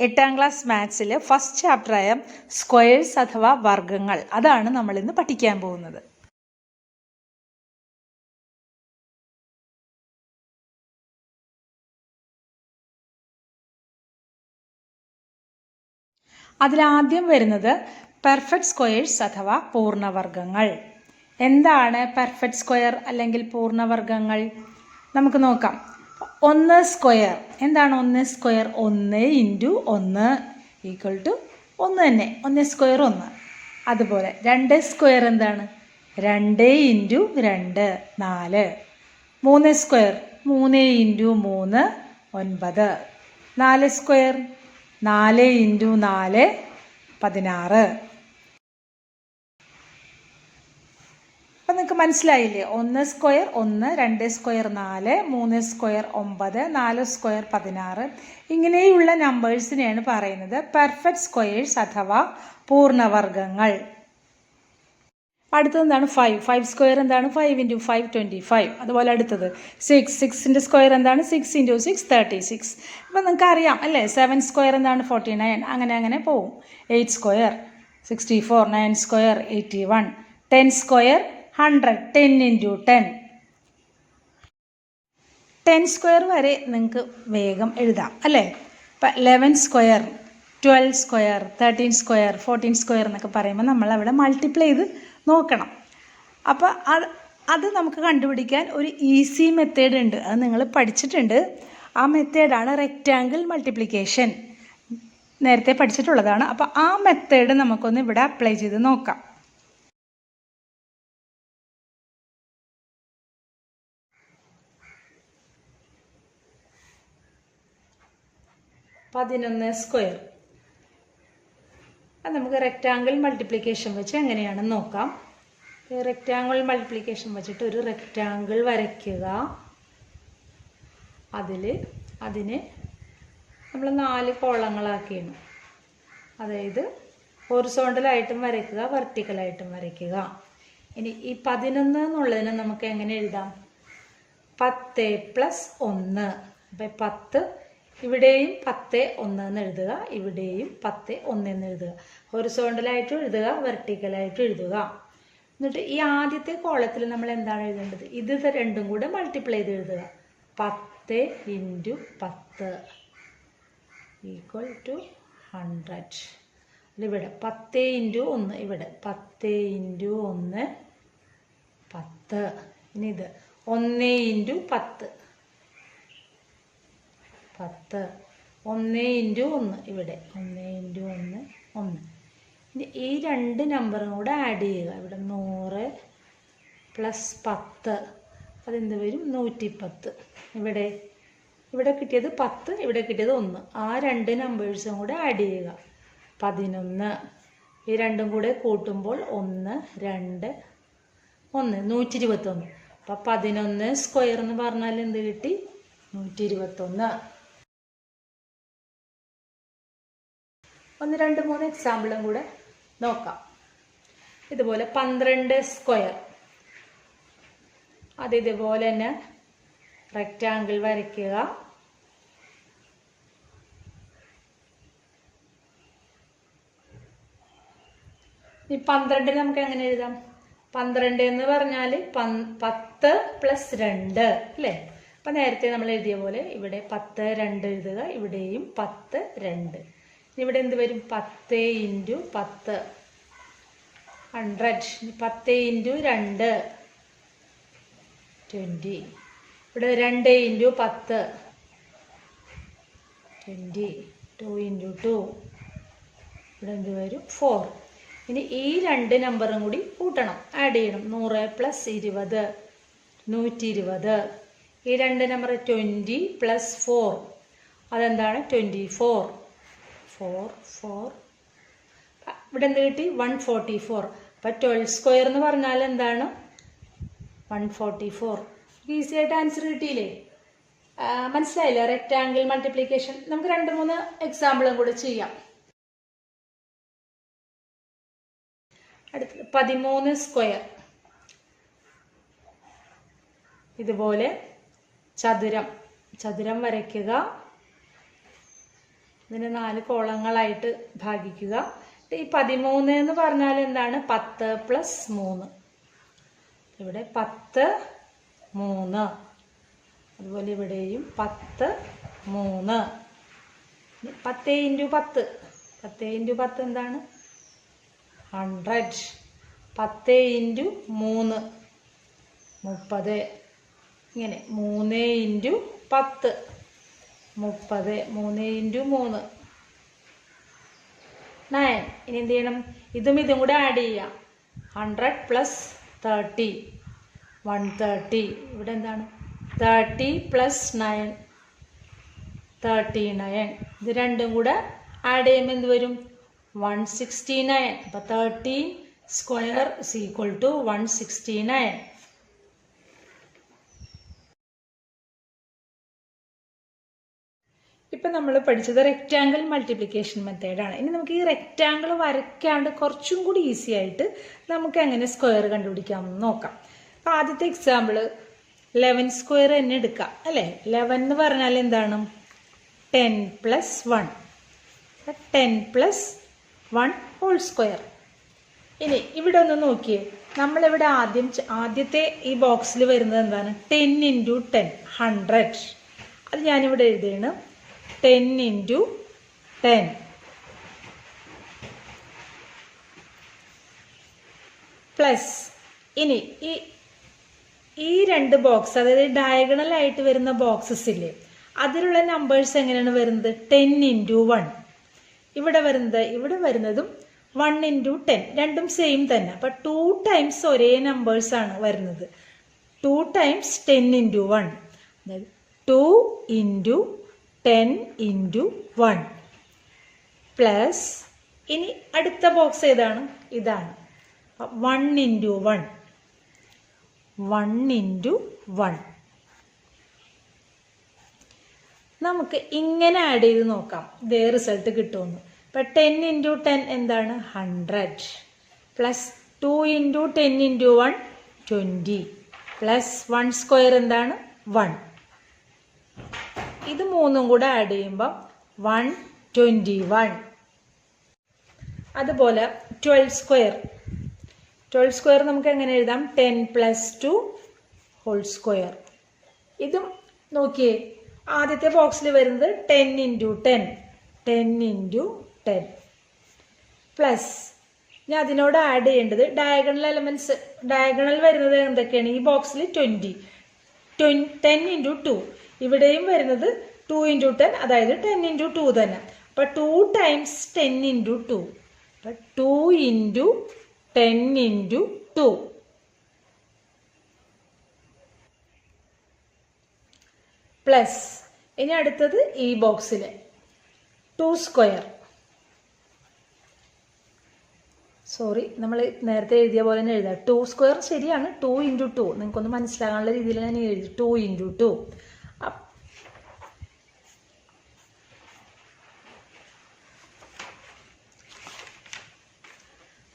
8ാം class മാത്സിൽ first ചാപ്റ്ററായ squares അഥവാ വർഗ്ഗങ്ങൾ, അതാണ് നമ്മളിന്ന് പഠിക്കാൻ പോകുന്നത്. അതിലാദ്യം വരുന്നത് പെർഫെക്റ്റ് സ്ക്വയേഴ്സ് അഥവാ പൂർണ്ണവർഗ്ഗങ്ങൾ. എന്താണ് പെർഫെക്റ്റ് സ്ക്വയർ അല്ലെങ്കിൽ പൂർണ്ണവർഗ്ഗങ്ങൾ? നമുക്ക് നോക്കാം. 1 സ്ക്വയർ എന്താണ്? 1 സ്ക്വയർ 1 × 1 ഈക്വൽ ടു 1 തന്നെ. 1 സ്ക്വയർ 1. അതുപോലെ 2 സ്ക്വയർ എന്താണ്? 2 × 2 4. 3 സ്ക്വയർ 3 × 3 9. 4 സ്ക്വയർ 4 × 4 16. അപ്പം നിങ്ങൾക്ക് മനസ്സിലായില്ലേ? 1 സ്ക്വയർ 1, 2 സ്ക്വയർ 4, 3 സ്ക്വയർ 9, 4 സ്ക്വയർ 16. ഇങ്ങനെയുള്ള നമ്പേഴ്സിനെയാണ് പറയുന്നത് പെർഫെക്റ്റ് സ്ക്വയേഴ്സ് അഥവാ പൂർണ്ണവർഗ്ഗങ്ങൾ. അടുത്തത് 5 സ്ക്വയർ എന്താണ്? 5 × 5 25. അതുപോലെ അടുത്തത് 6 സ്ക്വയർ എന്താണ്? 6 × 6 36. ഇപ്പം നിങ്ങൾക്ക് അറിയാം അല്ലേ? 7 സ്ക്വയർ എന്താണ്? 49. അങ്ങനെ പോവും. 8 സ്ക്വയർ 64. 9 സ്ക്വയർ 81. 10 സ്ക്വയർ 100. 10 × 10. 10 സ്ക്വയർ വരെ നിങ്ങൾക്ക് വേഗം എഴുതാം അല്ലേ? ഇപ്പം 11 സ്ക്വയർ 12 സ്ക്വയർ 13 സ്ക്വയർ 14 സ്ക്വയർ എന്നൊക്കെ പറയുമ്പോൾ നമ്മൾ അവിടെ മൾട്ടിപ്ലൈ ചെയ്ത് നോക്കണം. അപ്പോൾ അത് നമുക്ക് കണ്ടുപിടിക്കാൻ ഒരു ഈസി മെത്തേഡ് ഉണ്ട്. അത് നിങ്ങൾ പഠിച്ചിട്ടുണ്ട്. ആ മെത്തേഡാണ് റെക്റ്റാങ്കിൾ മൾട്ടിപ്ലിക്കേഷൻ. നേരത്തെ പഠിച്ചിട്ടുള്ളതാണ്. അപ്പോൾ ആ മെത്തേഡ് നമുക്കൊന്ന് ഇവിടെ അപ്ലൈ ചെയ്ത് നോക്കാം. പതിനൊന്ന് സ്ക്വയർ അത് നമുക്ക് റെക്റ്റാങ്കിൾ മൾട്ടിപ്ലിക്കേഷൻ വെച്ച് എങ്ങനെയാണെന്ന് നോക്കാം. റെക്റ്റാങ്കിൾ മൾട്ടിപ്ലിക്കേഷൻ വെച്ചിട്ട് ഒരു റെക്റ്റാങ്കിൾ വരയ്ക്കുക. അതിനെ നമ്മൾ 4 കോളങ്ങളാക്കിയാണ്. അതായത് ഹൊറിസോണ്ടലായിട്ടും വരയ്ക്കുക, വെർട്ടിക്കലായിട്ടും വരയ്ക്കുക. ഇനി ഈ 11 എന്നുള്ളതിനെ നമുക്ക് എങ്ങനെ എഴുതാം? 10 + 1. അപ്പം 10 ഇവിടെയും 10 1 എന്ന് എഴുതുക, ഇവിടെയും 10 1 എന്ന് എഴുതുക. ഹൊറിസോണ്ടലായിട്ടും എഴുതുക, വെർട്ടിക്കലായിട്ടും എഴുതുക. എന്നിട്ട് ഈ ആദ്യത്തെ കോളത്തിൽ നമ്മൾ എന്താണ് എഴുതേണ്ടത്? ഇത് രണ്ടും കൂടെ മൾട്ടിപ്ലൈ ചെയ്ത് എഴുതുക. 10 × 10 ഈക്വൽ ടു 100. ഇവിടെ 10 × 1, ഇവിടെ 10 × 1 10. ഇനി ഇത് 1 × 10 10. 1 × 1 ഇവിടെ 1 × 1 1. ഇനി ഈ 2 നമ്പറും കൂടെ ആഡ് ചെയ്യുക. ഇവിടെ 100 + 10 അതെന്ത് വരും? 110. ഇവിടെ കിട്ടിയത് 10, ഇവിടെ കിട്ടിയത് 1. ആ 2 നമ്പേഴ്സും കൂടെ ആഡ് ചെയ്യുക. 11. ഈ രണ്ടും കൂടെ കൂട്ടുമ്പോൾ 1 2 1 121. അപ്പം 11 സ്ക്വയർ എന്ന് പറഞ്ഞാൽ എന്ത് കിട്ടി? 121. 1 2 3 എക്സാമ്പിളും കൂടെ നോക്കാം. ഇതുപോലെ 12 സ്ക്വയർ അത് ഇതുപോലെ തന്നെ റെക്റ്റാങ്കിൾ വരയ്ക്കുക. ഈ 12 നമുക്ക് എങ്ങനെ എഴുതാം? 12 എന്ന് പറഞ്ഞാൽ 10 + 2 അല്ലേ? അപ്പം നേരത്തെ നമ്മൾ എഴുതിയ പോലെ ഇവിടെ 10 2 എഴുതുക, ഇവിടെയും 10 2. ഇവിടെ എന്ത് വരും? 10 × 10 100. 10 × 2 20. ഇവിടെ 2 × 10 20. 2 × 2 ഇവിടെ എന്ത് വരും? 4. ഇനി ഈ 2 നമ്പറും കൂടി കൂട്ടണം, ആഡ് ചെയ്യണം. 100 + 20 120. ഈ 2 നമ്പർ 20 + 4 അതെന്താണ്? 24. 4 ഇവിടെ എന്ത് കിട്ടി? 144. അപ്പം 12 സ്ക്വയർ എന്ന് പറഞ്ഞാൽ എന്താണ്? 144. ഈസി ആയിട്ട് ആൻസർ കിട്ടിയില്ലേ? മനസ്സിലായില്ലേ റെക്റ്റാങ്കിൾ മൾട്ടിപ്ലിക്കേഷൻ? നമുക്ക് 2 3 എക്സാമ്പിളും കൂടെ ചെയ്യാം. അടുത്തത് 13 സ്ക്വയർ. ഇതുപോലെ ചതുരം വരയ്ക്കുക. ഇതിനെ 4 കോളങ്ങളായിട്ട് ഭാഗിക്കുക. ഈ 13 എന്ന് പറഞ്ഞാൽ എന്താണ്? 10 + 3. ഇവിടെ 10 3. അതുപോലെ ഇവിടെയും 10 3. 10 × 10. 10 × 10 എന്താണ്? 100. 10 × 3 30. ഇങ്ങനെ 3 × 10 30. 3 × 3 9. ഇനി എന്ത് ചെയ്യണം? ഇതും കൂടെ ആഡ് ചെയ്യാം. 100 + 30 130. ഇവിടെ എന്താണ്? 30 + 9 39. ഇത് രണ്ടും കൂടെ ആഡ് ചെയ്യുമ്പോൾ എന്ത് വരും? 169. അപ്പോൾ 13² = 169. ഇപ്പം നമ്മൾ പഠിച്ചത് റെക്റ്റാങ്കിൾ മൾട്ടിപ്ലിക്കേഷൻ മെത്തേഡാണ്. ഇനി നമുക്ക് ഈ റെക്റ്റാങ്കിൾ വരയ്ക്കാണ്ട് കുറച്ചും കൂടി ഈസി ആയിട്ട് നമുക്ക് എങ്ങനെ സ്ക്വയർ കണ്ടുപിടിക്കാമെന്ന് നോക്കാം. അപ്പോൾ ആദ്യത്തെ എക്സാമ്പിൾ 11² തന്നെ എടുക്കാം അല്ലേ? 11 എന്ന് പറഞ്ഞാൽ എന്താണ്? 10 + 1. 10 + 1 2. ഇനി ഇവിടെ ഒന്ന് നോക്കിയേ. നമ്മളിവിടെ ആദ്യത്തെ ഈ ബോക്സിൽ വരുന്നത് എന്താണ്? 10 × 10 100. അത് ഞാനിവിടെ എഴുതിയാണ് 10 × 10 പ്ലസ്. ഇനി ഈ 2 ബോക്സ്, അതായത് ഡയഗണൽ ആയിട്ട് വരുന്ന ബോക്സസ് ഇല്ലേ, അതിലുള്ള നമ്പേഴ്സ് എങ്ങനെയാണ് വരുന്നത്? 10 × 1. ഇവിടെ വരുന്നതും 1 × 10. രണ്ടും സെയിം തന്നെ. അപ്പം 2 ടൈംസ് ഒരേ നമ്പേഴ്സ് ആണ് വരുന്നത്. 2 ടൈംസ് 10 × 1. അതായത് 2 × 10 × 1 പ്ലസ്. ഇനി അടുത്ത ബോക്സ് ഏതാണ്? ഇതാണ്. 1 × 1 1 × 1. നമുക്ക് ഇങ്ങനെ ആഡ് ചെയ്ത് നോക്കാം ഇതേ റിസൾട്ട് കിട്ടുമെന്ന്. ഇപ്പം 10 × 10 എന്താണ്? 100 പ്ലസ് 2 × 10 × 1 20 പ്ലസ് 1² എന്താണ്? 1. ഇത് മൂന്നും കൂടെ ആഡ് ചെയ്യുമ്പോൾ 121. അതുപോലെ 12² നമുക്ക് എങ്ങനെ എഴുതാം? 10 + 2 2. ഇതും നോക്കിയേ, ആദ്യത്തെ ബോക്സിൽ വരുന്നത് 10 × 10 10 × 10 പ്ലസ്. ഇനി അതിനോട് ആഡ് ചെയ്യേണ്ടത് ഡയഗണൽ എലമെന്റ്സ്. ഡയഗണൽ വരുന്നത് എന്തൊക്കെയാണ്? ഈ ബോക്സിൽ 20 10 × 2. ഇവിടെയും വരുന്നത് 2 × 10, അതായത് 10 × 2 തന്നെ. അപ്പം 2 ടൈംസ് 10 × 2. അപ്പം 2 × 10 × 2 പ്ലസ്. ഇനി അടുത്തത് ഈ ബോക്സിൽ 2². സോറി, നമ്മൾ നേരത്തെ എഴുതിയ പോലെ തന്നെ എഴുതാം. 2² ശരിയാണ്. 2 × 2 നിങ്ങൾക്കൊന്ന് മനസ്സിലാകാനുള്ള രീതിയിൽ ഞാൻ എഴുതി. 2 × 2.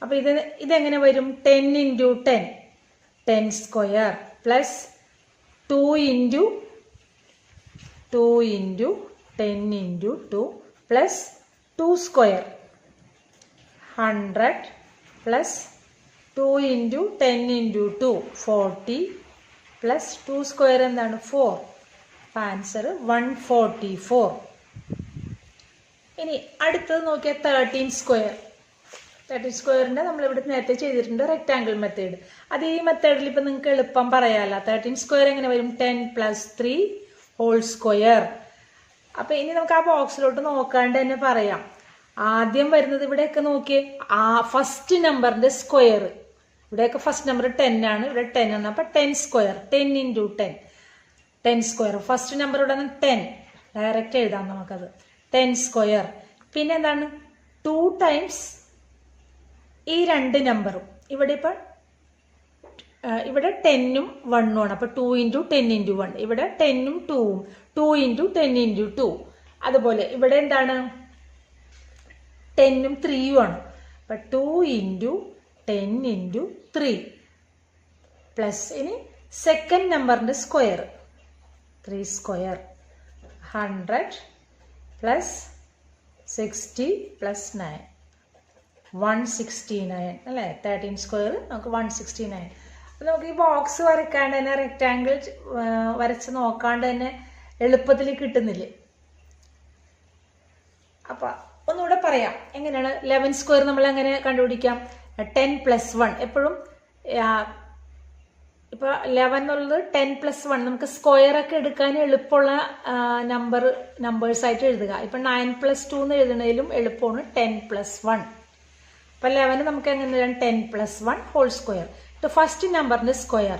അപ്പോൾ ഇതെങ്ങനെ വരും? 10 × 10 10² പ്ലസ് 2 × 10 × 2 പ്ലസ് 2² 100 പ്ലസ് 2 × 10 × 2 40 പ്ലസ് 2² എന്താണ്? 4. ആൻസർ 144. ഇനി അടുത്തത് നോക്കിയാൽ 13². 13² നമ്മളിവിടെ നേരത്തെ ചെയ്തിട്ടുണ്ട് റെക്റ്റാങ്കിൾ മെത്തേഡ്. അത് ഈ മെത്തേഡിൽ ഇപ്പം നിങ്ങൾക്ക് എളുപ്പം പറയാമല്ലോ. 13² എങ്ങനെ വരും? 10 + 3 2. അപ്പം ഇനി നമുക്ക് ആ ബോക്സിലോട്ട് നോക്കാണ്ട് തന്നെ പറയാം. ആദ്യം വരുന്നത് ഇവിടെയൊക്കെ നോക്കിയേ, ആ ഫസ്റ്റ് നമ്പറിന്റെ സ്ക്വയർ. ഇവിടെയൊക്കെ ഫസ്റ്റ് നമ്പർ 10 ആണ്. ഇവിടെ 10 ആണ്. അപ്പം 10². 10 × 10 10². ഫസ്റ്റ് നമ്പർ ഇവിടെ 10. ഡയറക്റ്റ് എഴുതാം നമുക്കത്. 10². പിന്നെ എന്താണ്? 2 ടൈംസ് ഈ 2 നമ്പറും. ഇവിടെ 10ഉം 1ഉം ആണ്. അപ്പൊ 2 × 10 × 1. ഇവിടെ 10ഉം 2ഉം. 2 × 10 × 2. അതുപോലെ ഇവിടെ എന്താണ്? 10ഉം 3ഉം ആണ്. അപ്പൊ 2 × 10 × 3 പ്ലസ്. ഇനി സെക്കൻഡ് നമ്പറിന്റെ സ്ക്വയർ 3² 100 പ്ലസ് 60 പ്ലസ് 9 169 അല്ലേ. 13 സ്ക്വയർ നമുക്ക് 169. അപ്പം നമുക്ക് ഈ ബോക്സ് വരയ്ക്കാണ്ട് തന്നെ റെക്റ്റാങ്കിൾ വരച്ച് നോക്കാണ്ട് തന്നെ എളുപ്പത്തിൽ കിട്ടുന്നില്ലേ. അപ്പം ഒന്നുകൂടെ പറയാം എങ്ങനെയാണ് 11 സ്ക്വയർ നമ്മൾ എങ്ങനെ കണ്ടുപിടിക്കാം. 10 പ്ലസ് 1 എപ്പോഴും ഇപ്പോൾ 11 എന്നുള്ളത് 10 പ്ലസ് 1 നമുക്ക് സ്ക്വയർ ഒക്കെ എടുക്കാൻ എളുപ്പമുള്ള നമ്പേഴ്സായിട്ട് എഴുതുക. ഇപ്പം 9 പ്ലസ് 2 എന്ന് എഴുതുന്നതിലും എളുപ്പമാണ് 10 പ്ലസ് 1. അപ്പം 11 നമുക്ക് എങ്ങനെ എഴുതാം 10 പ്ലസ് 1 ഹോൾ സ്ക്വയർ. ഫസ്റ്റ് നമ്പറിൻ്റെ സ്ക്വയർ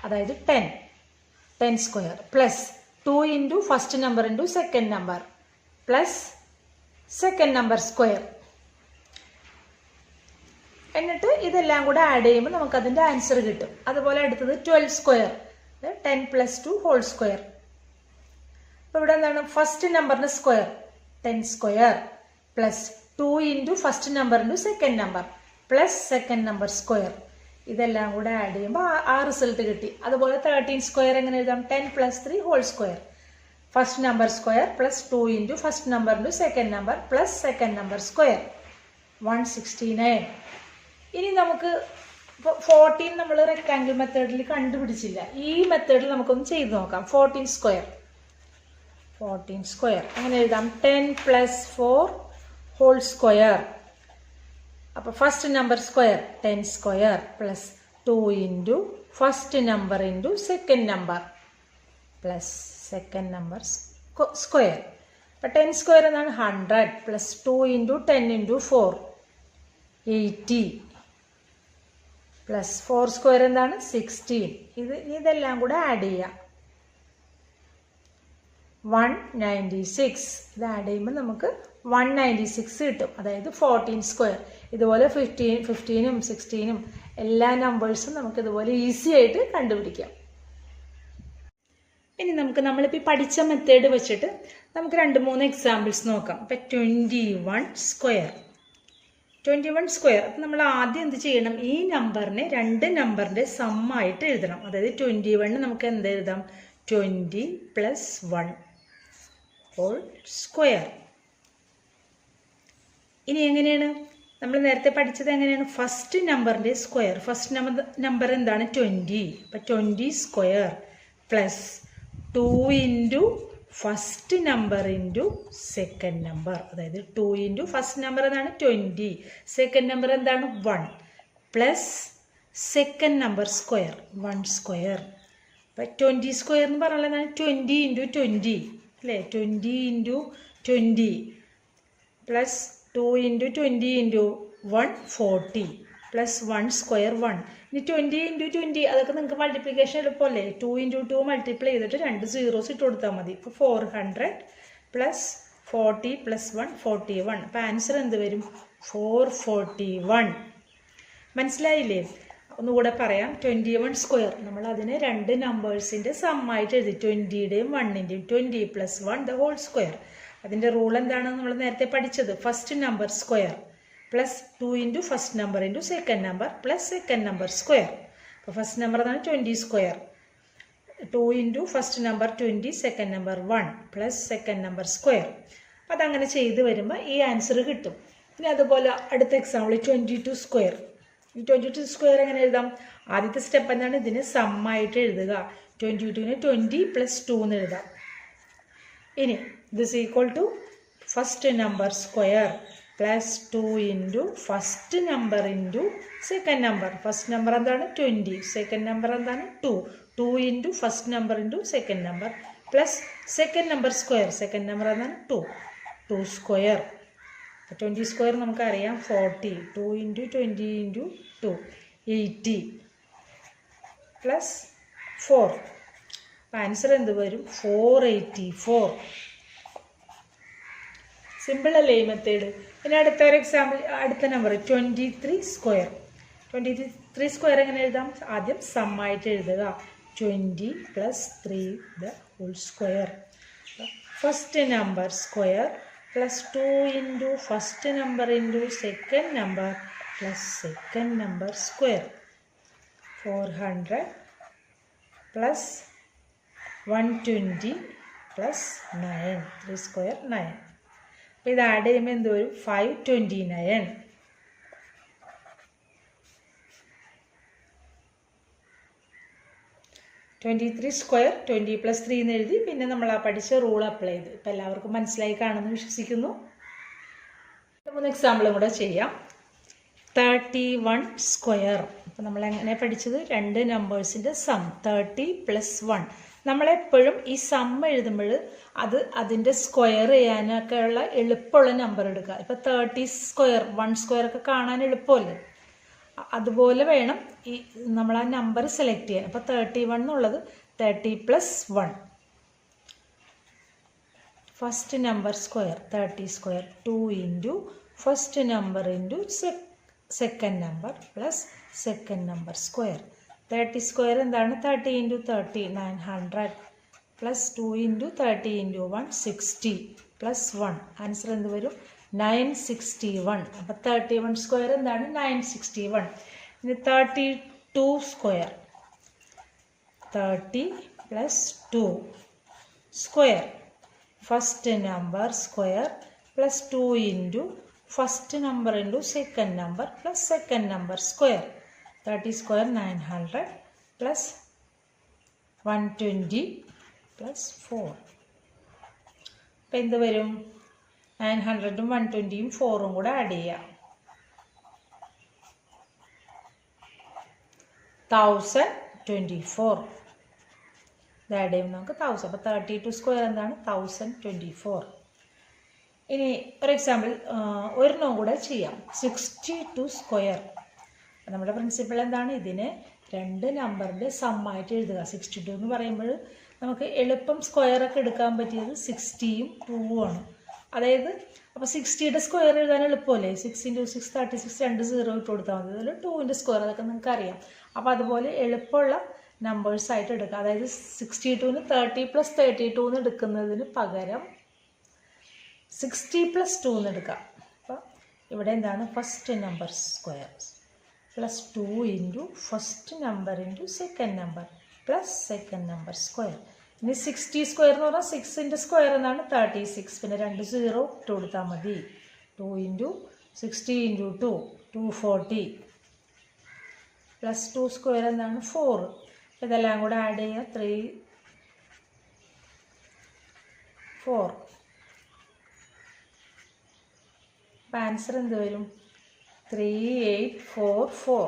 അതായത് 10 square plus 2 into first number into second number plus second number square. എന്നിട്ട് ഇതെല്ലാം കൂടെ ആഡ് ചെയ്യുമ്പോൾ നമുക്കതിൻ്റെ ആൻസർ കിട്ടും. അതുപോലെ അടുത്തത് 12 സ്ക്വയർ 10 പ്ലസ് 2 ഹോൾ സ്ക്വയർ. അപ്പോൾ ഇവിടെ എന്താണ് ഫസ്റ്റ് നമ്പറിൻ്റെ square 10 square plus 2 into first number into second number plus second number square. ഇതെല്ലാം കൂടെ ആഡ് ചെയ്യുമ്പോൾ ആ റിസൾട്ട് കിട്ടി. അതുപോലെ 13 സ്ക്വയർ എങ്ങനെ എഴുതാം 10 plus 3 whole square. First number square plus 2 into first number into second number plus second number square 169. ഇനി നമുക്ക് ഇപ്പോൾ 14 നമ്മൾ റെക്റ്റാങ്കിൾ മെത്തേഡിൽ കണ്ടുപിടിച്ചില്ല. ഈ മെത്തേഡിൽ നമുക്കൊന്ന് ചെയ്ത് നോക്കാം. 14 സ്ക്വയർ അങ്ങനെ എഴുതാം 10 പ്ലസ് 4 ഹോൾ സ്ക്വയർ. അപ്പോൾ first number square 10 square plus 2 into first number into second number plus second number square. അപ്പോൾ 10 സ്ക്വയർ എന്നാണ് 100 plus 2 into 10 into 4 80 plus 4 square എന്താണ് 16. ഇതെല്ലാം കൂടെ ആഡ് ചെയ്യാം 196. ഇത് ആഡ് ചെയ്യുമ്പോൾ നമുക്ക് 196 കിട്ടും. അതായത് 14 സ്ക്വയർ. ഇതുപോലെ 15ഉം 16ഉം എല്ലാ നമ്പേഴ്സും നമുക്ക് ഇതുപോലെ ഈസി ആയിട്ട് കണ്ടുപിടിക്കാം. ഇനി നമ്മളിപ്പോൾ പഠിച്ച മെത്തേഡ് വെച്ചിട്ട് നമുക്ക് 2-3 എക്സാമ്പിൾസ് നോക്കാം. ഇപ്പം 21 സ്ക്വയർ. അപ്പം നമ്മൾ ആദ്യം എന്ത് ചെയ്യണം, ഈ നമ്പറിനെ 2 നമ്പറിൻ്റെ സമ്മായിട്ട് എഴുതണം. അതായത് 21 നമുക്ക് എന്ത് എഴുതാം 20 പ്ലസ് 1 ഹോൾ സ്ക്വയർ. ഇനി എങ്ങനെയാണ് നമ്മൾ നേരത്തെ പഠിച്ചത് എങ്ങനെയാണ് ഫസ്റ്റ് നമ്പറിൻ്റെ സ്ക്വയർ. ഫസ്റ്റ് നമ്പർ എന്താണ് 20. അപ്പം 20 square plus 2 into first number into second number. അതായത് 2 ഇൻറ്റു ഫസ്റ്റ് നമ്പർ എന്താണ് 20, സെക്കൻഡ് നമ്പർ എന്താണ് 1 plus second number square 1 square. അപ്പം 20 സ്ക്വയർ എന്ന് പറഞ്ഞാൽ എന്താണ് 20 ഇൻറ്റു 20 അല്ലേ. 20 into 20 plus 2 into 20 into 1 40 plus 1 square 1. ഇനി 20 ഇൻറ്റു 20 അതൊക്കെ നിങ്ങൾക്ക് മൾട്ടിപ്ലിക്കേഷൻ എളുപ്പമല്ലേ. 2 ഇൻറ്റു 2 മൾട്ടിപ്ലൈ ചെയ്തിട്ട് 2 സീറോസ് ഇട്ട് കൊടുത്താൽ മതി. ഇപ്പോൾ 400 പ്ലസ് 40 പ്ലസ് 1 41. അപ്പോൾ ആൻസർ എന്ത് വരും 441. മനസ്സിലായില്ലേ? ഒന്നുകൂടെ പറയാം. 21 സ്ക്വയർ നമ്മൾ അതിനെ 2 നമ്പേഴ്സിൻ്റെ സമ്മായിട്ട് എഴുതി 20യുടെയും 1ൻ്റെയും 20 പ്ലസ് 1 ദ ഹോൾ സ്ക്വയർ. അതിൻ്റെ റൂൾ എന്താണെന്ന് നമ്മൾ നേരത്തെ പഠിച്ചത്. First number square plus 2 into first number into second number plus second number square. അപ്പോൾ ഫസ്റ്റ് നമ്പർ എന്താണ് 20 square, 2 into first number 20, second number 1 plus second number square. അപ്പോൾ അതങ്ങനെ ചെയ്ത് വരുമ്പോൾ ഈ ആൻസർ കിട്ടും. ഇനി അതുപോലെ അടുത്ത എക്സാമ്പിൾ 22 സ്ക്വയർ. ഈ 22 സ്ക്വയർ എങ്ങനെ എഴുതാം? ആദ്യത്തെ സ്റ്റെപ്പ് എന്താണ്, ഇതിന് സമ്മായിട്ട് എഴുതുക. 22നെ 20 പ്ലസ് 2 എന്ന് എഴുതാം. ഇനി this equal to first number square plus 2 into first number into second number. First number എന്താണ് 20, സെക്കൻഡ് നമ്പർ എന്താണ് 2 into first number into second number plus second number square. Second number എന്താണ് 2 square. 20 square നമുക്കറിയാം 40, 2 into 20 into 2 80 plus 4. അപ്പോൾ answer എന്ത് വരും 484. Simple അല്ലേ ഈ method? പിന്നെ അടുത്തൊരു എക്സാമ്പിൾ, അടുത്ത നമ്പർ 23 സ്ക്വയർ. 23 സ്ക്വയർ എങ്ങനെ എഴുതാം? ആദ്യം സമ്മായിട്ട് എഴുതുക. 20 plus 3 the whole square. First number square plus 2 into first number into second number plus second number square. 400 plus 120 plus 9, 3 square 9. അപ്പോൾ ഇത് ആഡ് ചെയ്യുമ്പോൾ എന്ത് വരും? 529. 23 സ്ക്വയർ 20 + 3 എന്ന് എഴുതി. പിന്നെ നമ്മൾ ആ പഠിച്ച റൂൾ അപ്ലൈ ചെയ്ത്. ഇപ്പം എല്ലാവർക്കും മനസ്സിലായി കാണുമെന്ന് വിശ്വസിക്കുന്നു. 3 എക്സാമ്പിളും കൂടെ ചെയ്യാം. 31 സ്ക്വയർ. അപ്പോൾ നമ്മൾ എങ്ങനെ പഠിച്ചത്? 2 നമ്പേഴ്സിൻ്റെ സം 30 + 1. നമ്മളെപ്പോഴും ഈ സം എഴുതുമ്പോൾ അതിൻ്റെ സ്ക്വയർ ചെയ്യാനൊക്കെ ഉള്ള എളുപ്പമുള്ള നമ്പർ എടുക്കുക. ഇപ്പോൾ 30 സ്ക്വയർ 1 സ്ക്വയർ ഒക്കെ കാണാൻ എളുപ്പമല്ലേ? അതുപോലെ വേണം ഈ നമ്മൾ ആ നമ്പർ സെലക്ട് ചെയ്യാൻ. അപ്പോൾ 31 എന്നുള്ളത് 30 + 1. First number square 30 square 2 into first number into second number plus second number square. 30 square എന്താണ്? 30 × 30 900 പ്ലസ് 2 × 30 × 1 60 പ്ലസ് 1. ആൻസർ എന്ത് വരും? 961. അപ്പോൾ 31 സ്ക്വയർ എന്താണ്? 961. ഇനി 32 square 30 + 2 square. First number square plus 2 into first number into second number plus second number square. 30 square 900 plus 120 plus 4. അപ്പം എന്ത് വരും? 900ഉം 120ഉം 4ഉം കൂടെ ആഡ് ചെയ്യാം. 1024. ഇത് ആഡ് ചെയ്യുമ്പോൾ നമുക്ക് 1000. അപ്പോൾ 32 സ്ക്വയർ എന്താണ്? 1024. ഇനി ഒരു എക്സാമ്പിൾ ഒരെണ്ണം കൂടെ ചെയ്യാം. 62 സ്ക്വയർ. നമ്മുടെ പ്രിൻസിപ്പിൾ എന്താണ്? ഇതിനെ 2 നമ്പറിൻ്റെ സമ്മായിട്ട് എഴുതുക. 62 എന്ന് പറയുമ്പോൾ നമുക്ക് എളുപ്പം സ്ക്വയറൊക്കെ എടുക്കാൻ പറ്റിയത് 60ഉം 2ഉം ആണ്. അതായത് അപ്പോൾ 60യുടെ സ്ക്വയർ എഴുതാൻ എളുപ്പമല്ലേ? 6 × 6 36. 2 0 ഇട്ട് കൊടുത്താൽ മതി. അതിൽ 2ൻ്റെ സ്ക്വയർ അതൊക്കെ നിങ്ങൾക്ക് അറിയാം. അപ്പോൾ അതുപോലെ എളുപ്പമുള്ള നമ്പേഴ്സായിട്ട് എടുക്കുക. അതായത് 62ന് 30 + 32 എന്ന് എടുക്കുന്നതിന് പകരം 60 + 2 എന്ന് എടുക്കാം. അപ്പോൾ ഇവിടെ എന്താണ്? First number square plus 2 into first number into second number plus second number square. ഇനി 60 സ്ക്വയർ എന്ന് പറഞ്ഞാൽ 6ൻ്റെ സ്ക്വയർ എന്നാണ് 36. പിന്നെ 2 0 ഇട്ട് കൊടുത്താൽ മതി. 2 ഇൻറ്റു 60 ഇൻറ്റു 2 240 പ്ലസ് 2 സ്ക്വയർ എന്താണ്? 4. ഇതെല്ലാം കൂടെ ആഡ് ചെയ്യുക. 3 4. അപ്പം ആൻസർ എന്ത് വരും? 3844.